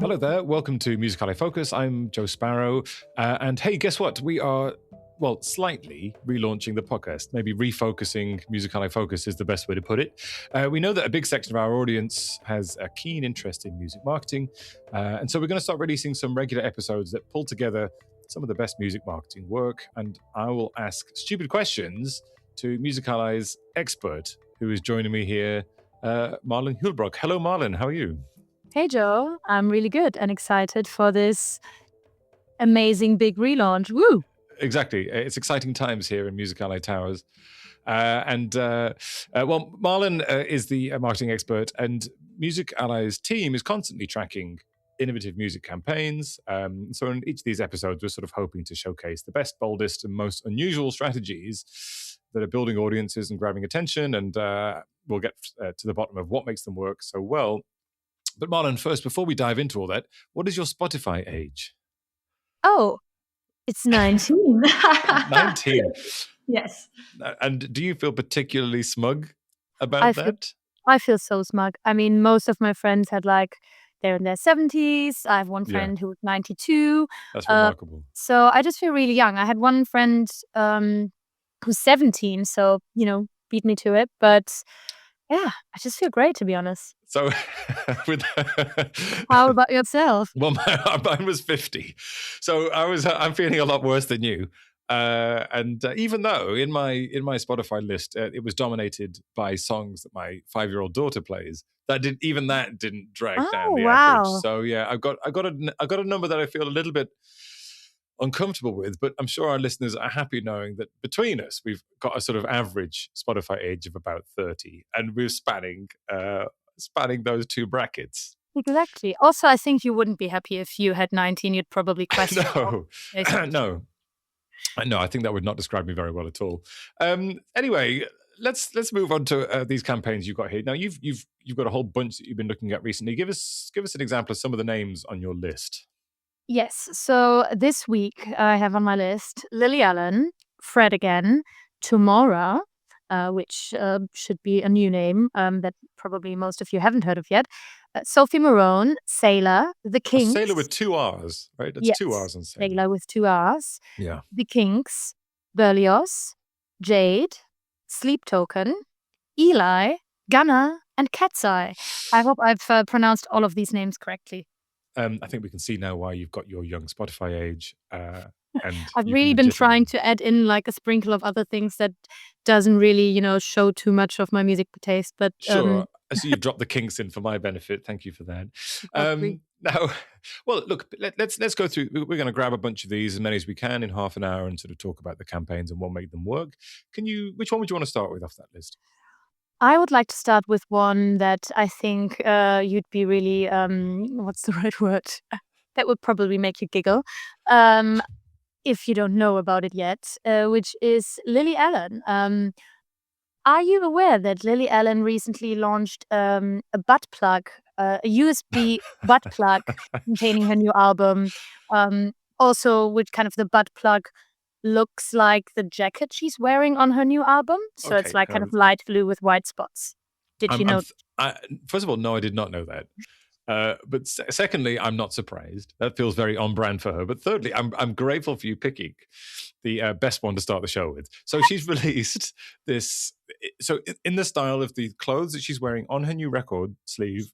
Hello there. Welcome to Music Ally Focus. I'm Joe Sparrow. And hey, guess what? We are, slightly relaunching the podcast. Maybe refocusing Music Ally Focus is the best way to put it. We know that a big section of our audience has a keen interest in music marketing. And so we're going to start releasing some regular episodes that pull together some of the best music marketing work. And I will ask stupid questions to Music Ally's expert, who is joining me here, Marlen Hüllbrock. Hello, Marlen. How are you? Hey, Joe. I'm really good and excited for this amazing big relaunch. Woo! Exactly. It's exciting times here in Music Ally Towers. Marlen is the marketing expert, and Music Ally's team is constantly tracking innovative music campaigns. So in each of these episodes, we're sort of hoping to showcase the best, boldest, and most unusual strategies that are building audiences and grabbing attention, and we'll get to the bottom of what makes them work so well. But Marlen, first, before we dive into all that, what is your Spotify age? Oh, it's 19. 19. Yes. And do you feel particularly smug about that? I feel so smug. I mean, most of my friends had they're in their 70s. I have one friend who's 92. That's remarkable. So I just feel really young. I had one friend who's 17, so, beat me to it. But yeah, I just feel great, to be honest. So, how about yourself? Well, mine was 50, so I'm feeling a lot worse than you. And even though in my Spotify list it was dominated by songs that my 5-year-old daughter plays, that didn't drag down the average. So yeah, I got a number that I feel a little bit uncomfortable with, but I'm sure our listeners are happy knowing that between us, we've got a sort of average Spotify age of about 30, and we're spanning those two brackets. Exactly. Also, I think you wouldn't be happy if you had 19. You'd probably question. No, I think that would not describe me very well at all. Anyway, let's move on to these campaigns you've got here. Now, you've got a whole bunch that you've been looking at recently. Give us an example of some of the names on your list. Yes. So this week I have on my list Lily Allen, Fred Again, Tomorrow, which should be a new name that probably most of you haven't heard of yet. Sophie Marone, Sailor, The Kinks. Sailor with 2 R's, right? That's 2 R's on Sailor. Sailor with 2 R's. Yeah. The Kinks, Berlioz, Jade, Sleep Token, Eli, Gunner, and Cat's Eye. I hope I've pronounced all of these names correctly. I think we can see now why you've got your young Spotify age. And I've really been trying to add in a sprinkle of other things that doesn't really, show too much of my music taste. But sure. So you've dropped the Kinks in for my benefit. Thank you for that. Now, well, look, let's go through. We're going to grab a bunch of these, as many as we can, in half an hour, and sort of talk about the campaigns and what made them work. Which one would you want to start with off that list? I would like to start with one that I think you'd be really, what's the right word? That would probably make you giggle if you don't know about it yet, which is Lily Allen. Are you aware that Lily Allen recently launched a butt plug, a USB butt plug containing her new album? Also, with kind of the butt plug looks like the jacket she's wearing on her new album. So it's kind of light blue with white spots. Did you know? First of all, no, I did not know that. But secondly, I'm not surprised. That feels very on brand for her. But thirdly, I'm grateful for you picking the best one to start the show with. So she's released this. So in the style of the clothes that she's wearing on her new record sleeve,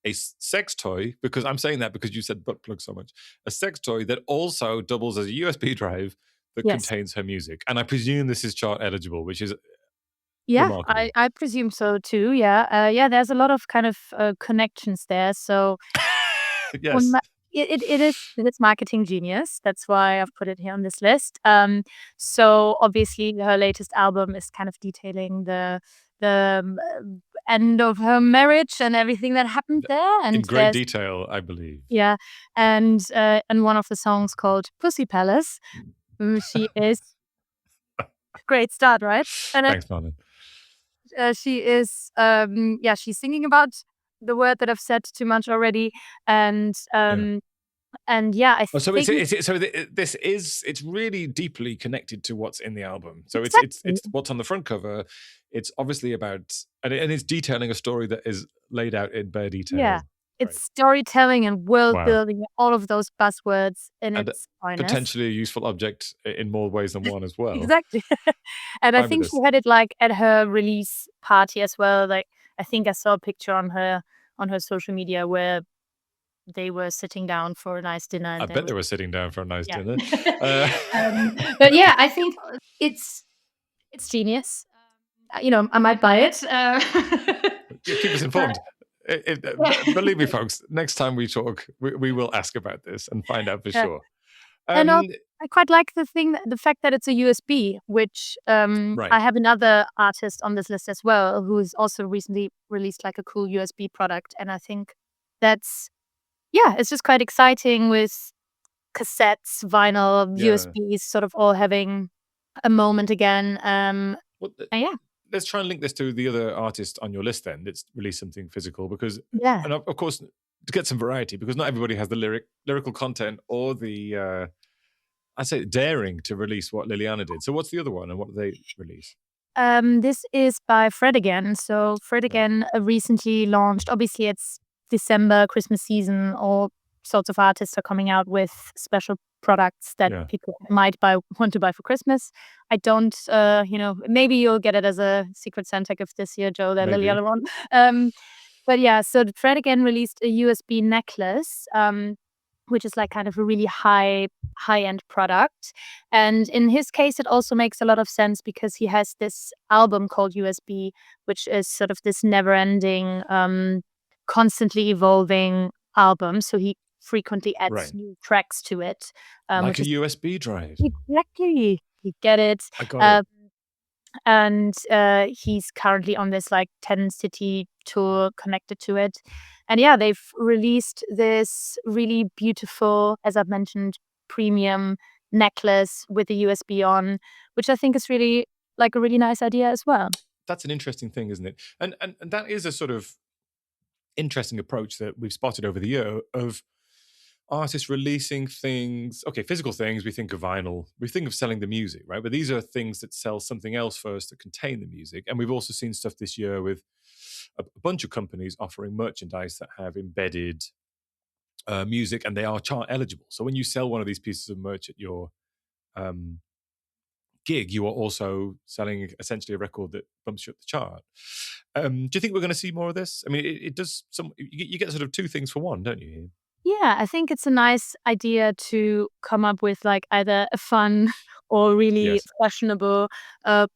a sex toy, because I'm saying that because you said butt plug so much, a sex toy that also doubles as a USB drive that contains her music. And I presume this is chart eligible, which is remarkable. I presume so too. Yeah. There's a lot of kind of connections there. So yes. It is marketing genius. That's why I've put it here on this list. So obviously her latest album is kind of detailing the end of her marriage and everything that happened there. And in great detail, I believe. Yeah. And one of the songs called Pussy Palace, she is great start, right? And thanks, Marlen. She is she's singing about the word that I've said too much already, and I think it's really deeply connected to what's in the album. So exactly. it's what's on the front cover. It's obviously about and it's detailing a story that is laid out in bare detail. Yeah. It's storytelling and world Wow. building, all of those buzzwords in And its finest. potentially a useful object in more ways than one as well. Exactly. And I think Fabulous. she had it like at her release party as well. Like I think I saw a picture on her social media where they were sitting down for a nice dinner. And I bet they were sitting down for a nice dinner. But yeah, I think it's genius. I might buy it. Keep us informed. Believe me, folks, next time we talk, we will ask about this and find out for sure. And I quite like the fact that it's a USB, which Right. I have another artist on this list as well, who's also recently released like a cool USB product. And I think that's, it's just quite exciting with cassettes, vinyl, USBs sort of all having a moment again. Let's try and link this to the other artist on your list then that's released something physical, because and of course to get some variety, because not everybody has the lyrical content or the I'd say daring to release what Liliana did. So what's the other one and what did they release? This is by Fred Again. So Fred Again recently launched, obviously it's December, Christmas season, all sorts of artists are coming out with special products that people might want to buy for Christmas. I don't, maybe you'll get it as a Secret Santa gift this year, Joe, that Liliana one. But yeah, so Fred Again released a USB necklace, which is like kind of a really high-end product. And in his case, it also makes a lot of sense because he has this album called USB, which is sort of this never-ending, constantly evolving album. So he frequently adds new tracks to it. Like a USB drive. Exactly. You get it. I got it. And he's currently on this like 10-city tour connected to it. And yeah, they've released this really beautiful, as I've mentioned, premium necklace with a USB on, which I think is really like a really nice idea as well. That's an interesting thing, isn't it? And that is a sort of interesting approach that we've spotted over the year of artists releasing things, physical things. We think of vinyl, we think of selling the music, right? But these are things that sell something else first that contain the music. And we've also seen stuff this year with a bunch of companies offering merchandise that have embedded music and they are chart eligible. So when you sell one of these pieces of merch at your gig, you are also selling essentially a record that bumps you up the chart. Do you think we're going to see more of this? I mean, it does you get sort of two things for one, don't you? Yeah, I think it's a nice idea to come up with like either a fun or really fashionable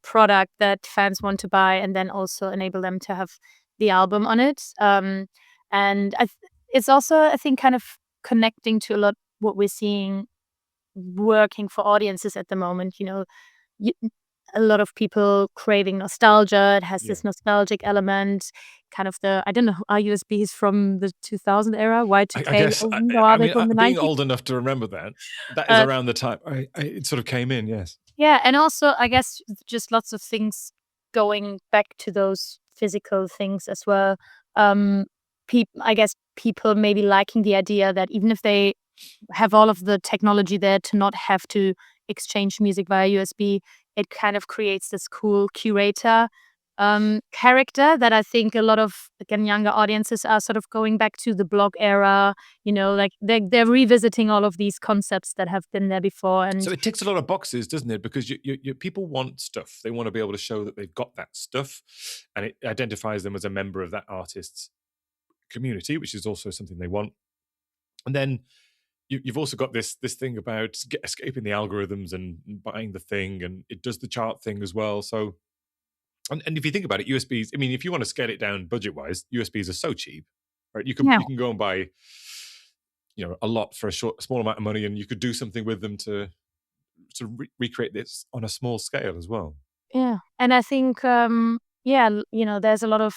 product that fans want to buy, and then also enable them to have the album on it. And it's also, I think, kind of connecting to a lot what we're seeing working for audiences at the moment. A lot of people craving nostalgia. It has this nostalgic element, kind of I don't know, are USBs from the 2000 era? Y2K? I guess, are they from the 90s? Being old enough to remember that is around the time it sort of came in, yes. Yeah, and also, I guess, just lots of things going back to those physical things as well. I guess people maybe liking the idea that even if they have all of the technology there to not have to exchange music via USB, it kind of creates this cool curator character that I think a lot of, again, younger audiences are sort of going back to the blog era. Like they're revisiting all of these concepts that have been there before. And so it ticks a lot of boxes, doesn't it? Because people want stuff. They want to be able to show that they've got that stuff, and it identifies them as a member of that artist's community, which is also something they want. And then you've also got this thing about escaping the algorithms and buying the thing, and it does the chart thing as well. So, and if you think about it, USBs, I mean, if you want to scale it down budget-wise, USBs are so cheap, right? You can go and buy, a lot for a small amount of money, and you could do something with them to recreate this on a small scale as well. Yeah, and I think, there's a lot of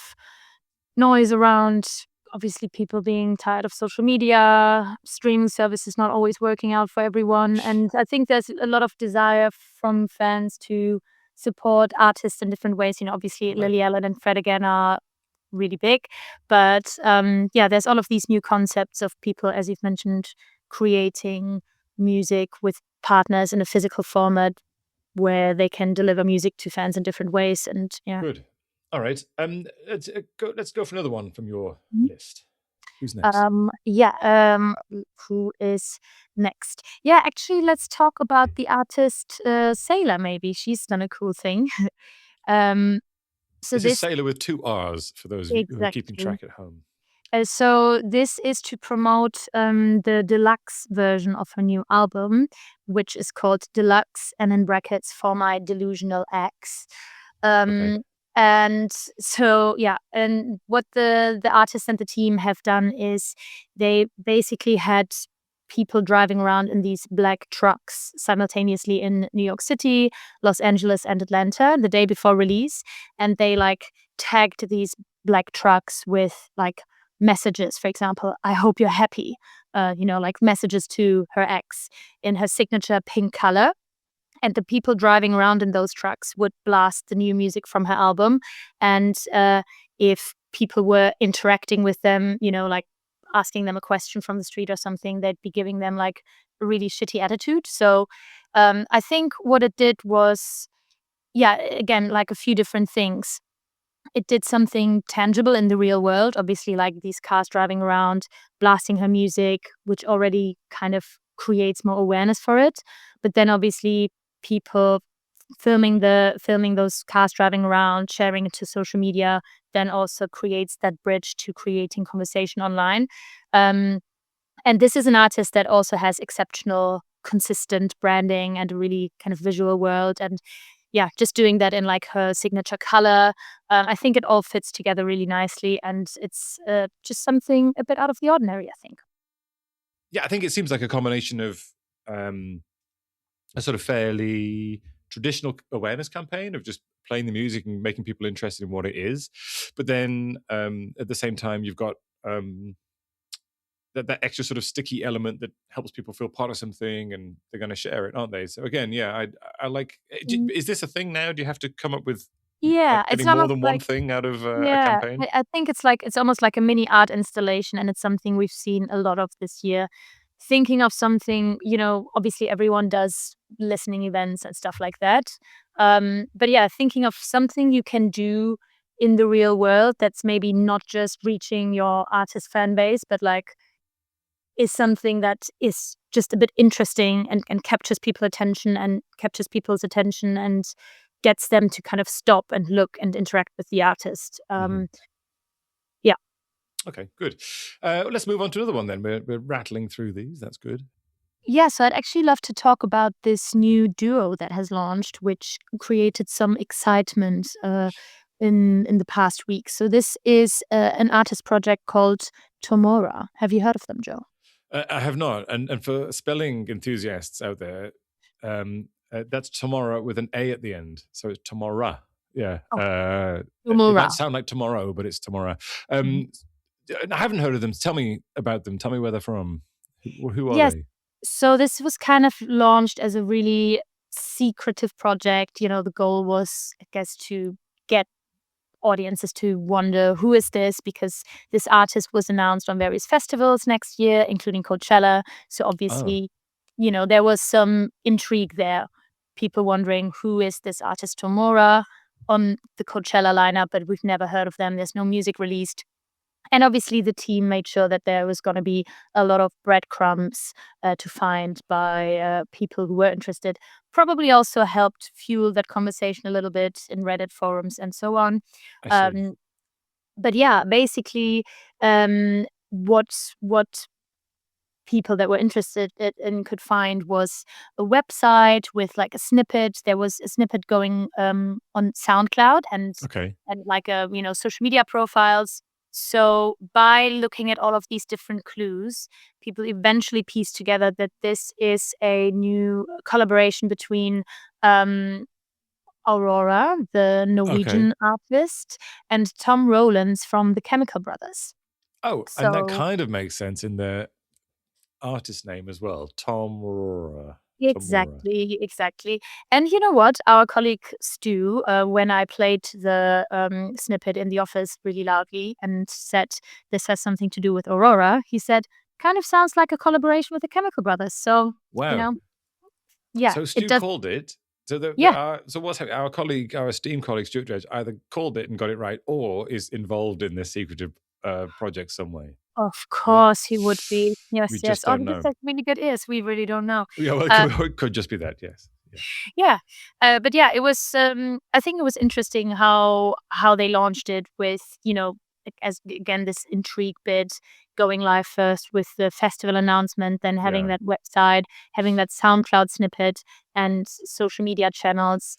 noise around, obviously, people being tired of social media, streaming services not always working out for everyone. And I think there's a lot of desire from fans to support artists in different ways. Obviously, Lily Allen and Fred Again are really big. But there's all of these new concepts of people, as you've mentioned, creating music with partners in a physical format where they can deliver music to fans in different ways. And Good. All right. Let's go for another one from your list. Who's next? Who is next? Yeah, actually, let's talk about the artist Sailor. Maybe she's done a cool thing. um, so This is this Sailor with 2 R's for those of you who are keeping exactly. track at home. So this is to promote the deluxe version of her new album, which is called Deluxe, and in brackets for my delusional ex. Okay. And so and what the artist and the team have done is they basically had people driving around in these black trucks simultaneously in New York City, Los Angeles, and Atlanta the day before release, and they like tagged these black trucks with like messages. For example, I hope you're happy. Like messages to her ex in her signature pink color. And the people driving around in those trucks would blast the new music from her album. And if people were interacting with them, like asking them a question from the street or something, they'd be giving them like a really shitty attitude. So I think what it did was, again, like a few different things. It did something tangible in the real world, obviously, like these cars driving around, blasting her music, which already kind of creates more awareness for it. But then obviously people filming those cars driving around, sharing it to social media, then also creates that bridge to creating conversation online. Um, and this is an artist that also has exceptional, consistent branding and a really kind of visual world. And just doing that in like her signature color. I think it all fits together really nicely, and it's just something a bit out of the ordinary, I think. Yeah, I think it seems like a combination of a sort of fairly traditional awareness campaign of just playing the music and making people interested in what it is. But then at the same time, you've got that extra sort of sticky element that helps people feel part of something, and they're going to share it, aren't they? So again, I like. Is this a thing now? Do you have to come up with Yeah, it's getting more almost than one like thing out of a campaign? I think it's almost like a mini art installation, and it's something we've seen a lot of this year. Thinking of something, obviously everyone does listening events and stuff like that. But thinking of something you can do in the real world that's maybe not just reaching your artist fan base, but like is something that is just a bit interesting and captures people's attention and gets them to kind of stop and look and interact with the artist. Yeah. Okay, good. Let's move on to another one then. We're rattling through these. That's good. Yeah, so I'd actually love to talk about this new duo that has launched, which created some excitement in the past week. So this is an artist project called Tomora. Have you heard of them, Joe? I have not. And for spelling enthusiasts out there, that's tomorrow with an A at the end. So it's tomorrow. Yeah. Oh, It Tomora. might sound like tomorrow, but it's tomorrow. I haven't heard of them. Tell me about them. Tell me where they're from. Who are Yes. they? So this was kind of launched as a really secretive project. The goal was, I guess, to get audiences to wonder who is this, because this artist was announced on various festivals next year, including Coachella. So Oh, obviously, there was some intrigue there. People wondering who is this artist Tomora on the Coachella lineup, but we've never heard of them. There's no music released. And obviously, the team made sure that there was going to be a lot of breadcrumbs to find by people who were interested. Probably also helped fuel that conversation a little bit in Reddit forums and so on. I see. Um, but yeah, basically, what people that were interested in could find was a website with like a snippet. There was a snippet going on SoundCloud Okay. and like social media profiles. So by looking at all of these different clues, people eventually pieced together that this is a new collaboration between Aurora, the Okay. Norwegian artist, and Tom Rowlands from the Chemical Brothers. Oh, and that So kind of makes sense in their artist name as well. Tomora. exactly. And you know what? Our colleague Stu, when I played the snippet in the office really loudly and said this has something to do with Aurora, he said, kind of sounds like a collaboration with the Chemical Brothers. So, you Wow. know, yeah, So it Stu does. called it. So Yeah. so what's happening? Our esteemed colleague Stuart Dredge, either called it and got it right, or is involved in this secretive project some way. Of course he would be. Yes, We yes. just Oh, don't he just know. has really good ears. We really don't know. Yeah, well, Uh, it could just be that. Yes. Yeah. yeah, but yeah, it was. I think it was interesting how they launched it with like, as again this intrigue bit going live first with the festival announcement, then having Yeah. that website, having that SoundCloud snippet, and social media channels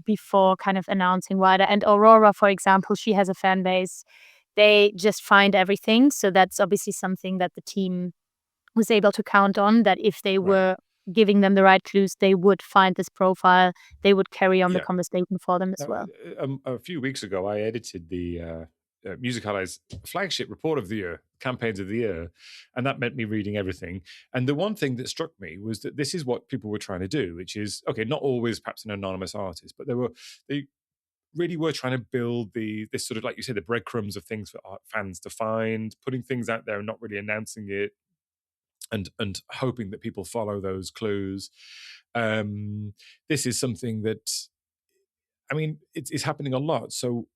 before kind of announcing wider. And Aurora, for example, she has a fan base. They just find everything, so that's obviously something that the team was able to count on, that if they Right. were giving them the right clues, they would find this profile, they would carry on the Yeah. conversation for them as Now, well. a few weeks ago, I edited the Music Ally's flagship report of the year, campaigns of the year, and that meant me reading everything. And the one thing that struck me was that this is what people were trying to do, which is okay, not always perhaps an anonymous artist, but they really were trying to build this sort of, like you said, the breadcrumbs of things for fans to find, putting things out there and not really announcing it, and hoping that people follow those clues. This is something that, I mean, it's happening a lot. So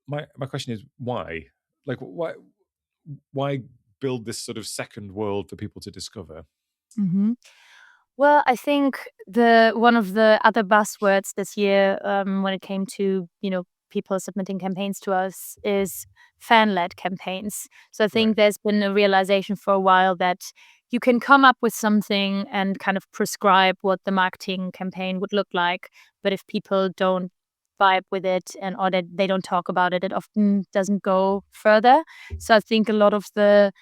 my question is why? Like why build this sort of second world for people to discover? hmm Well, I think the one of the other buzzwords this year, when it came to people submitting campaigns to us, is fan-led campaigns. So I Right. think there's been a realization for a while that you can come up with something and kind of prescribe what the marketing campaign would look like, but if people don't vibe with it and or that they don't talk about it, it often doesn't go further. So I think a lot of the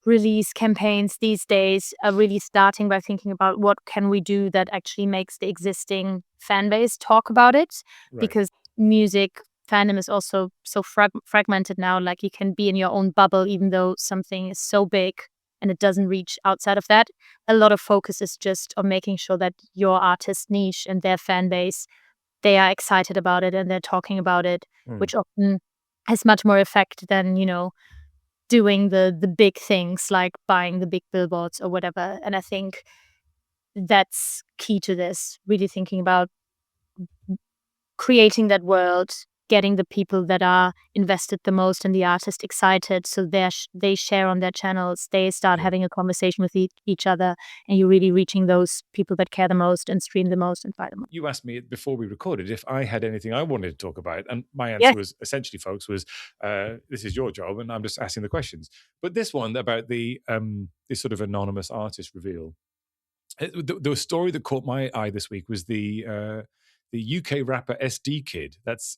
release campaigns these days are really starting by thinking about what can we do that actually makes the existing fan base talk about it, Right. because music fandom is also so fragmented now. Like, you can be in your own bubble even though something is so big and it doesn't reach outside of that. A lot of focus is just on making sure that your artist niche and their fan base, they are excited about it and they're talking about it, Mm. which often has much more effect than doing the big things like buying the big billboards or whatever. And I think that's key to this, really thinking about creating that world, getting the people that are invested the most in the artist excited, so they share on their channels, they start Yeah. having a conversation with each other, and you're really reaching those people that care the most and stream the most and buy the most. You asked me before we recorded if I had anything I wanted to talk about, and my Yes. answer was essentially, folks, was this is your job, and I'm just asking the questions. But this one about the this sort of anonymous artist reveal, the story that caught my eye this week was the UK rapper SD Kid. That's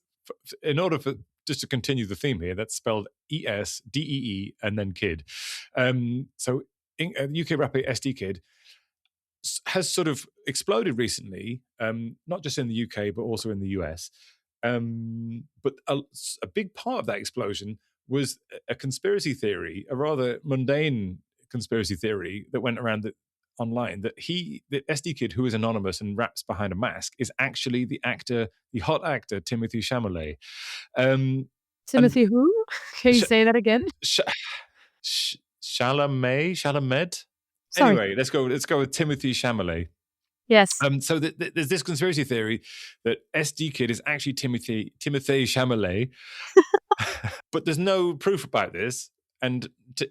in order for just to continue the theme here. That's spelled ESDEE and then Kid. So UK rapper SD Kid has sort of exploded recently, not just in the UK but also in the US. But a big part of that explosion was a conspiracy theory, a rather mundane conspiracy theory that went around online, that the SD Kid, who is anonymous and raps behind a mask, is actually the hot actor Timothy Chalamet. And Timothy who? Can you Sh- say that again? Sh- Chalamet. Sorry. Anyway, let's go with Timothy Chalamet. Yes. So there's this conspiracy theory that SD Kid is actually Timothy Chalamet, but there's no proof about this, and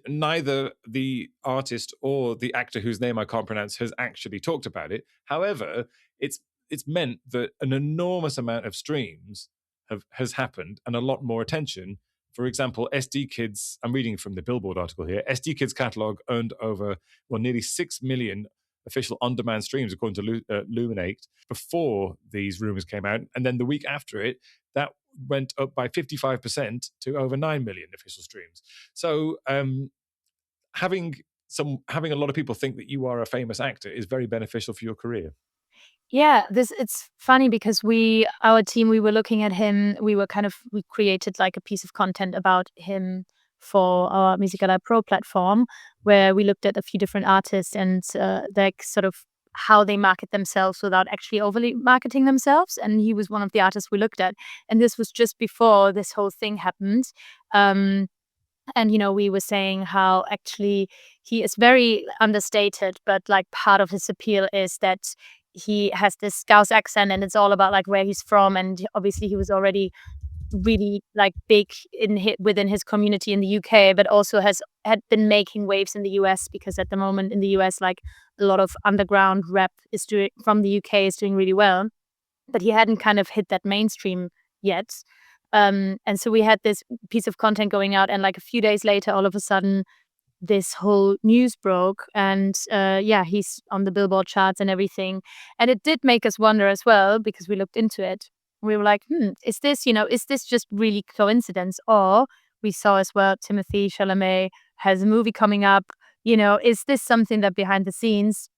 neither the artist or the actor, whose name I can't pronounce, has actually talked about it. However, it's meant that an enormous amount of streams has happened and a lot more attention. For example, SD Kids, I'm reading from the Billboard article here, SD Kids catalog earned over, nearly 6 million official on-demand streams, according to Luminate, before these rumors came out. And then the week after it, that went up by 55% to over 9 million official streams. So having a lot of people think that you are a famous actor is very beneficial for your career. Yeah, it's funny because our team, we were looking at him, we created like a piece of content about him for our Music Ally Pro platform, where we looked at a few different artists and like sort of how they market themselves without actually overly marketing themselves. And he was one of the artists we looked at. And this was just before this whole thing happened. And we were saying how actually he is very understated, but like part of his appeal is that he has this Scouse accent and it's all about like where he's from. And obviously he was already really like big within his community in the UK, but also had been making waves in the US, because at the moment in the US, like a lot of underground rap from the UK is doing really well, but he hadn't kind of hit that mainstream yet. And so we had this piece of content going out, and like a few days later, all of a sudden, this whole news broke, and he's on the Billboard charts and everything. And it did make us wonder as well, because we looked into it. We were like, is this just really coincidence? Or we saw as well Timothée Chalamet has a movie coming up. Is this something that behind the scenes,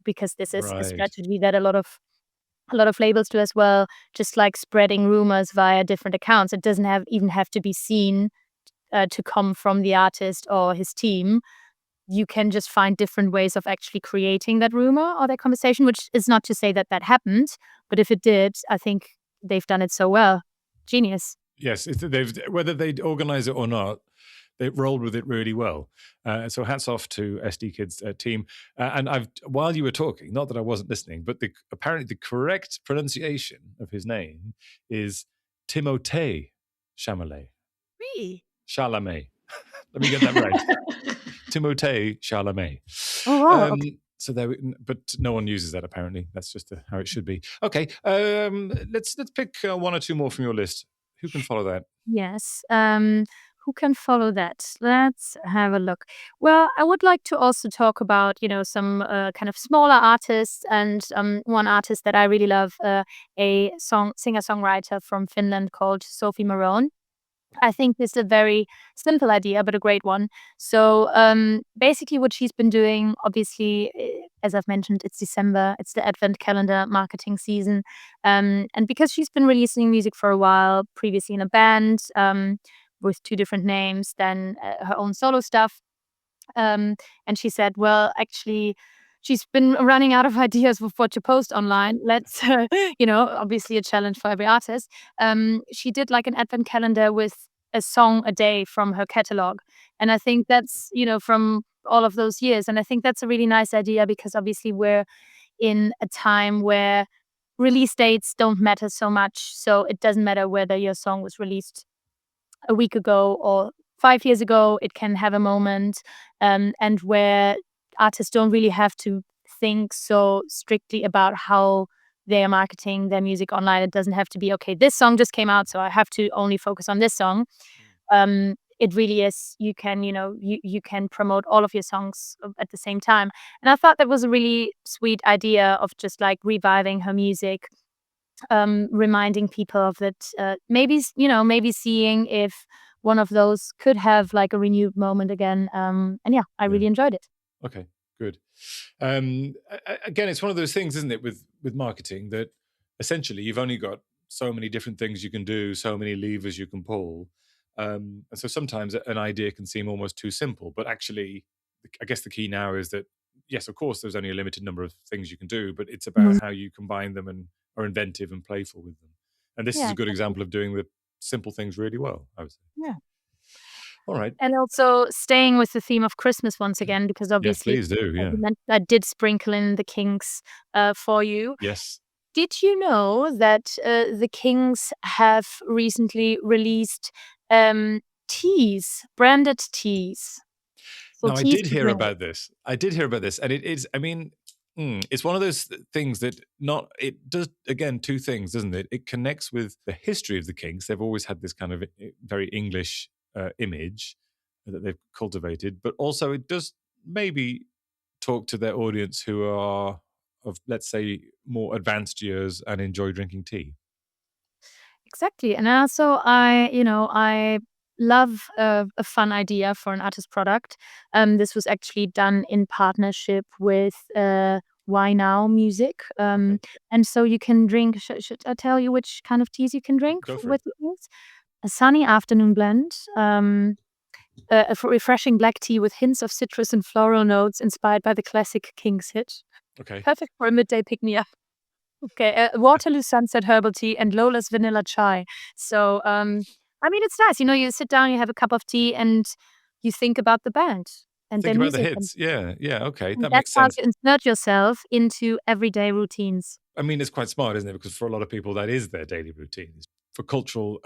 because this is a strategy that a lot of labels do as well, just like spreading rumors via different accounts. It doesn't even have to be seen to come from the artist or his team. You can just find different ways of actually creating that rumor or that conversation, which is not to say that happened, but if it did, I think they've done it so well. Genius. Yes, whether they organize it or not, they rolled with it really well. So hats off to SD Kids team. And while you were talking, not that I wasn't listening, but apparently the correct pronunciation of his name is Timothée Chalamet. Really? Chalamet. Let me get that right. Timothée Chalamet. Oh, wow. Okay. So but no one uses that apparently. That's just how it should be. Okay, let's pick one or two more from your list. Who can follow that? Yes. Who can follow that? Let's have a look. Well, I would like to also talk about, some kind of smaller artists, and one artist that I really love, a singer-songwriter from Finland called Sophie Marone. I think this is a very simple idea, but a great one. So basically what she's been doing, obviously, as I've mentioned, it's December. It's the Advent calendar marketing season. And because she's been releasing music for a while, previously in a band with two different names, then her own solo stuff. And she said, well, actually, she's been running out of ideas of what to post online. Let's, obviously a challenge for every artist. She did like an advent calendar with a song a day from her catalog. And I think that's, from all of those years. And I think that's a really nice idea, because obviously we're in a time where release dates don't matter so much. So it doesn't matter whether your song was released a week ago or 5 years ago. It can have a moment, and where artists don't really have to think so strictly about how they are marketing their music online. It doesn't have to be, okay, this song just came out, so I have to only focus on this song. It really is, you can, you can promote all of your songs at the same time. And I thought that was a really sweet idea of just like reviving her music, reminding people of that, maybe seeing if one of those could have like a renewed moment again. And I really enjoyed it. Okay, good. Again, it's one of those things, isn't it, with marketing, that essentially you've only got so many different things you can do, so many levers you can pull. And so sometimes an idea can seem almost too simple, but actually, I guess the key now is that, yes, of course, there's only a limited number of things you can do, but it's about how you combine them and are inventive and playful with them. And this is a good example of doing the simple things really well, I would say. Yeah. All right. And also staying with the theme of Christmas once again, because obviously, yes, please do. Yeah. I did sprinkle in the Kinks for you. Yes. Did you know that the Kinks have recently released teas, branded teas? So I did hear about this. And it is, I mean, it's one of those things that it does, again, two things, doesn't it? It connects with the history of the Kinks. They've always had this kind of very English image that they've cultivated, but also it does maybe talk to their audience who are of, let's say, more advanced years and enjoy drinking tea. Exactly. And also I love a fun idea for an artist product. This was actually done in partnership with Why Now Music. And so you can drink, should I tell you which kind of teas you can drink with these? A sunny afternoon blend, a refreshing black tea with hints of citrus and floral notes inspired by the classic Kinks hit. Okay. Perfect for a midday pick-me-up. Okay, Waterloo Sunset Herbal Tea and Lola's Vanilla Chai. So, I mean, it's nice. You sit down, you have a cup of tea, and you think about the band and think their about music. The hits. Yeah, okay. And that that's makes sense. how you insert yourself into everyday routines. I mean, it's quite smart, isn't it? Because for a lot of people, that is their daily routine, is for cultural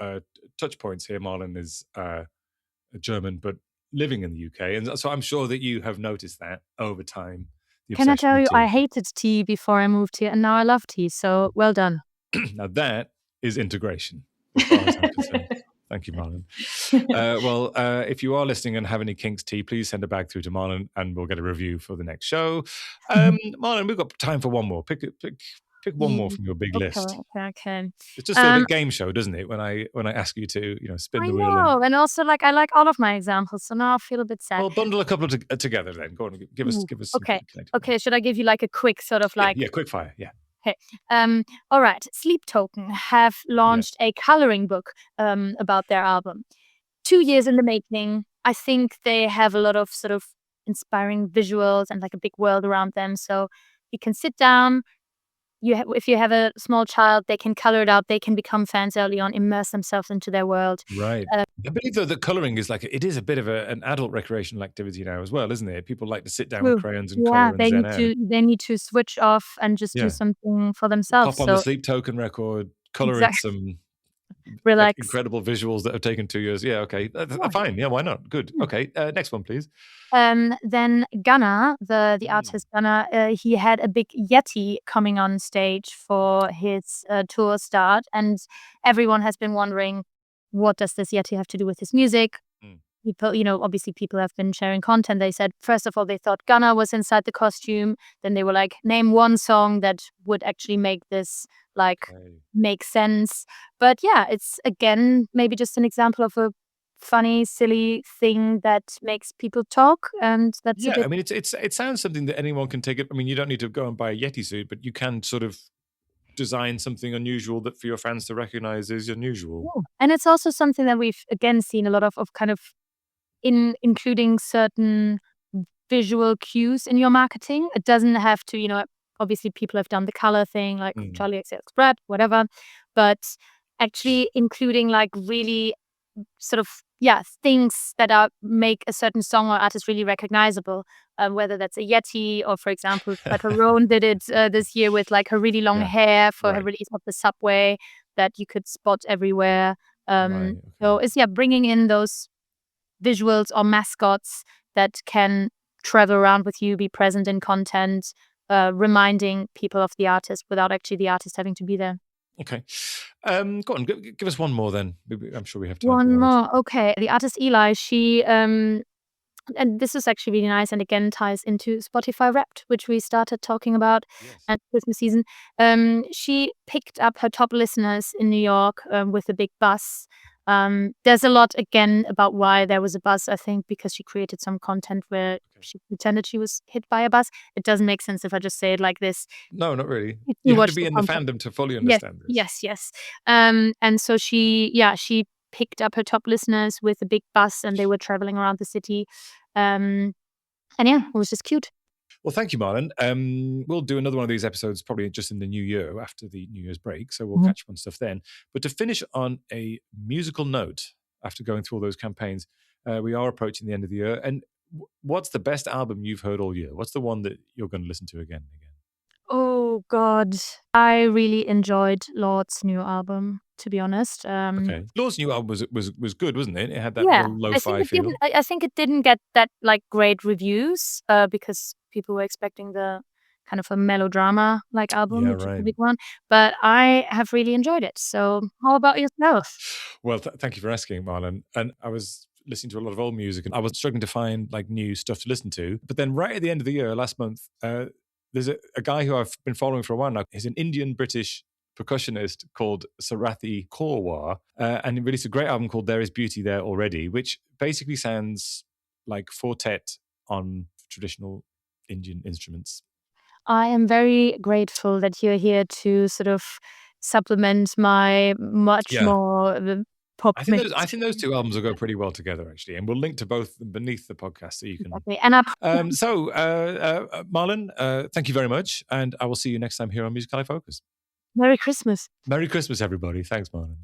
touch points here, Marlen is German, but living in the UK. And so I'm sure that you have noticed that over time. Can I tell you, I tea. hated tea before I moved here, and now I love tea. So well done. Now that is integration, as far as I'm concerned. Thank you, Marlen. If you are listening and have any Kinks tea, please send a bag through to Marlen and we'll get a review for the next show. Marlen, we've got time for one more. Pick one more from your big list. Okay. It just feels a big game show, doesn't it? When I ask you to, spin the wheel. I know, and also like I like all of my examples, so now I feel a bit sad. Well, bundle a couple together then. Go on, give us. Okay. Okay. Should I give you like a quick sort of like? Yeah, quick fire. Yeah. Okay. All right. Sleep Token have launched a coloring book about their album. 2 years in the making. I think they have a lot of sort of inspiring visuals and like a big world around them. So you can sit down. If you have a small child, they can color it out. They can become fans early on, immerse themselves into their world. Right. I believe though that coloring is it is a bit of an adult recreational activity now as well, isn't it? People like to sit down with crayons and color and zen out. They need to switch off and just do something for themselves. Pop on the Sleep Token record, color in some relax. Incredible visuals that have taken 2 years. Yeah, okay. Fine. Yeah, why not? Good. Okay. Next one, please. Then Gunnar, the artist Gunnar, he had a big Yeti coming on stage for his tour start, and everyone has been wondering, what does this Yeti have to do with his music? People, obviously people have been sharing content. They said, first of all, they thought Gunnar was inside the costume. Then they were like, name one song that would actually make this make sense. But yeah, it's again, maybe just an example of a funny, silly thing that makes people talk. And that's I mean, it sounds something that anyone can take it. I mean, you don't need to go and buy a Yeti suit, but you can sort of design something unusual that for your fans to recognize is unusual. Yeah. And it's also something that we've again seen a lot of kind of including certain visual cues in your marketing. It doesn't have to, obviously people have done the color thing, like Charlie XCX Brad, whatever, but actually including like really sort of, things that make a certain song or artist really recognizable, whether that's a Yeti or, for example, Roan did it this year with like her really long hair for her release of the Subway that you could spot everywhere. So it's, bringing in those visuals or mascots that can travel around with you, be present in content, reminding people of the artist without actually the artist having to be there. Okay. Go on, give us one more then. I'm sure we have time one for more. Okay. The artist Eli, she, and this is actually really nice and again ties into Spotify Wrapped, which we started talking about at Christmas season. She picked up her top listeners in New York with a big bus. There's a lot again about why there was a bus, I think, because she created some content where she pretended she was hit by a bus. It doesn't make sense if I just say it like this. No, not really. You have to be in the fandom to fully understand this. Yes. And so she picked up her top listeners with a big bus and they were traveling around the city. And it was just cute. Well, thank you, Marlen. We'll do another one of these episodes probably just in the new year after the New Year's break. So we'll catch up on stuff then. But to finish on a musical note, after going through all those campaigns, we are approaching the end of the year. And what's the best album you've heard all year? What's the one that you're going to listen to again and again? Oh, God. I really enjoyed Lord's new album, to be honest. Okay. Lord's new album was good, wasn't it? It had that little lo-fi feel. I think it didn't get that like great reviews because people were expecting the kind of a melodrama like album, which is a big one. But I have really enjoyed it. So how about yourself? Well, thank you for asking, Marlen. And I was listening to a lot of old music and I was struggling to find like new stuff to listen to. But then right at the end of the year, last month, there's a guy who I've been following for a while now. He's an Indian-British percussionist called Sarathi Korwar, and he released a great album called There Is Beauty There Already, which basically sounds like quartet on traditional Indian instruments. I am very grateful that you're here to sort of supplement my much more pop. I think those two albums will go pretty well together, actually, and we'll link to both beneath the podcast so you can. Okay. And Marlen, thank you very much, and I will see you next time here on Musically Focus. Merry Christmas. Merry Christmas, everybody. Thanks, Marlen.